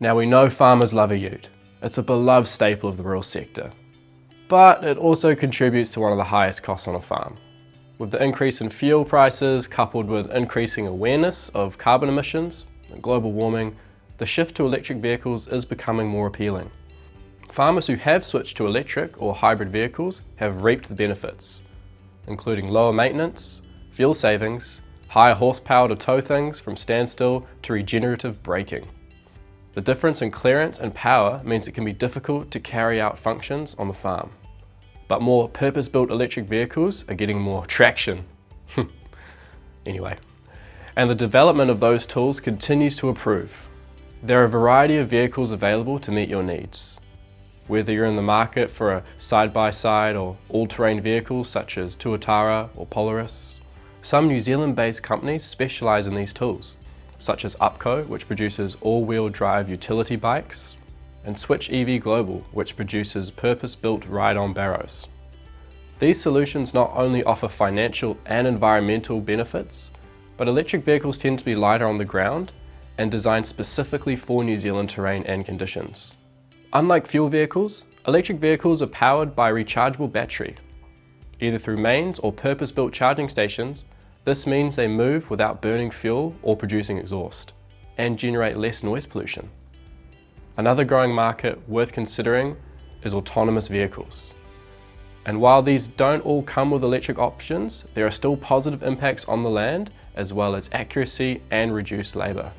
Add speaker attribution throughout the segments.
Speaker 1: Now we know farmers love a ute. It's a beloved staple of the rural sector. But it also contributes to one of the highest costs on a farm. With the increase in fuel prices coupled with increasing awareness of carbon emissions and global warming, the shift to electric vehicles is becoming more appealing. Farmers who have switched to electric or hybrid vehicles have reaped the benefits, including lower maintenance, fuel savings, higher horsepower to tow things from standstill to regenerative braking. The difference in clearance and power means it can be difficult to carry out functions on the farm. But more purpose-built electric vehicles are getting more traction. Anyway, and the development of those tools continues to improve. There are a variety of vehicles available to meet your needs. Whether you're in the market for a side-by-side or all-terrain vehicles such as Tuatara or Polaris, some New Zealand-based companies specialise in these tools, such as Upco, which produces all-wheel drive utility bikes, and Switch EV Global, which produces purpose-built ride-on barrows. These solutions not only offer financial and environmental benefits, but electric vehicles tend to be lighter on the ground and designed specifically for New Zealand terrain and conditions. Unlike fuel vehicles, electric vehicles are powered by a rechargeable battery. Either through mains or purpose-built charging stations, this means they move without burning fuel or producing exhaust, and generate less noise pollution. Another growing market worth considering is autonomous vehicles. And while these don't all come with electric options, there are still positive impacts on the land, as well as accuracy and reduced labour.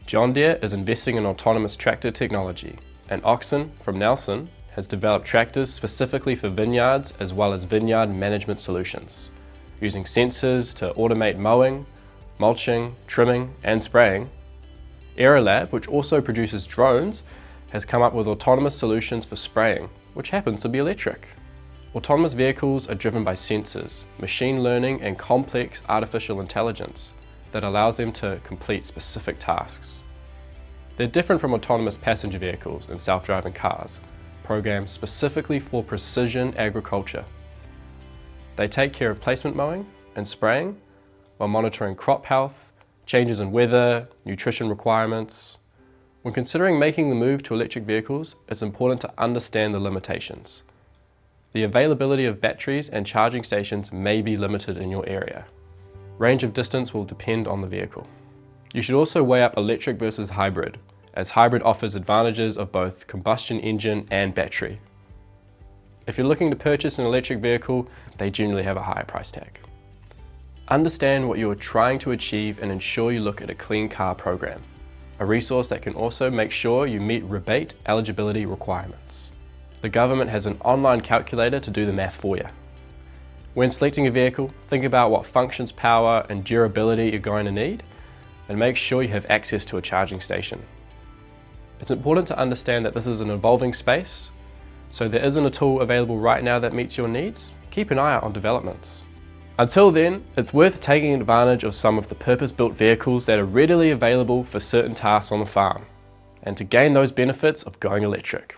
Speaker 1: John Deere is investing in autonomous tractor technology, and Oxen from Nelson has developed tractors specifically for vineyards as well as vineyard management solutions, using sensors to automate mowing, mulching, trimming and spraying. Aerolab, which also produces drones, has come up with autonomous solutions for spraying, which happens to be electric. Autonomous vehicles are driven by sensors, machine learning and complex artificial intelligence that allows them to complete specific tasks. They're different from autonomous passenger vehicles and self-driving cars, programmed specifically for precision agriculture. They take care of placement mowing and spraying while monitoring crop health, changes in weather, nutrition requirements. When considering making the move to electric vehicles, it's important to understand the limitations. The availability of batteries and charging stations may be limited in your area. Range of distance will depend on the vehicle. You should also weigh up electric versus hybrid, as hybrid offers advantages of both combustion engine and battery. If you're looking to purchase an electric vehicle, they generally have a higher price tag. Understand what you are trying to achieve and ensure you look at a clean car program, a resource that can also make sure you meet rebate eligibility requirements. The government has an online calculator to do the math for you. When selecting a vehicle, think about what functions, power and durability you're going to need, and make sure you have access to a charging station. It's important to understand that this is an evolving space, so there isn't a tool available right now that meets your needs. Keep an eye out on developments. Until then, it's worth taking advantage of some of the purpose-built vehicles that are readily available for certain tasks on the farm, and to gain those benefits of going electric.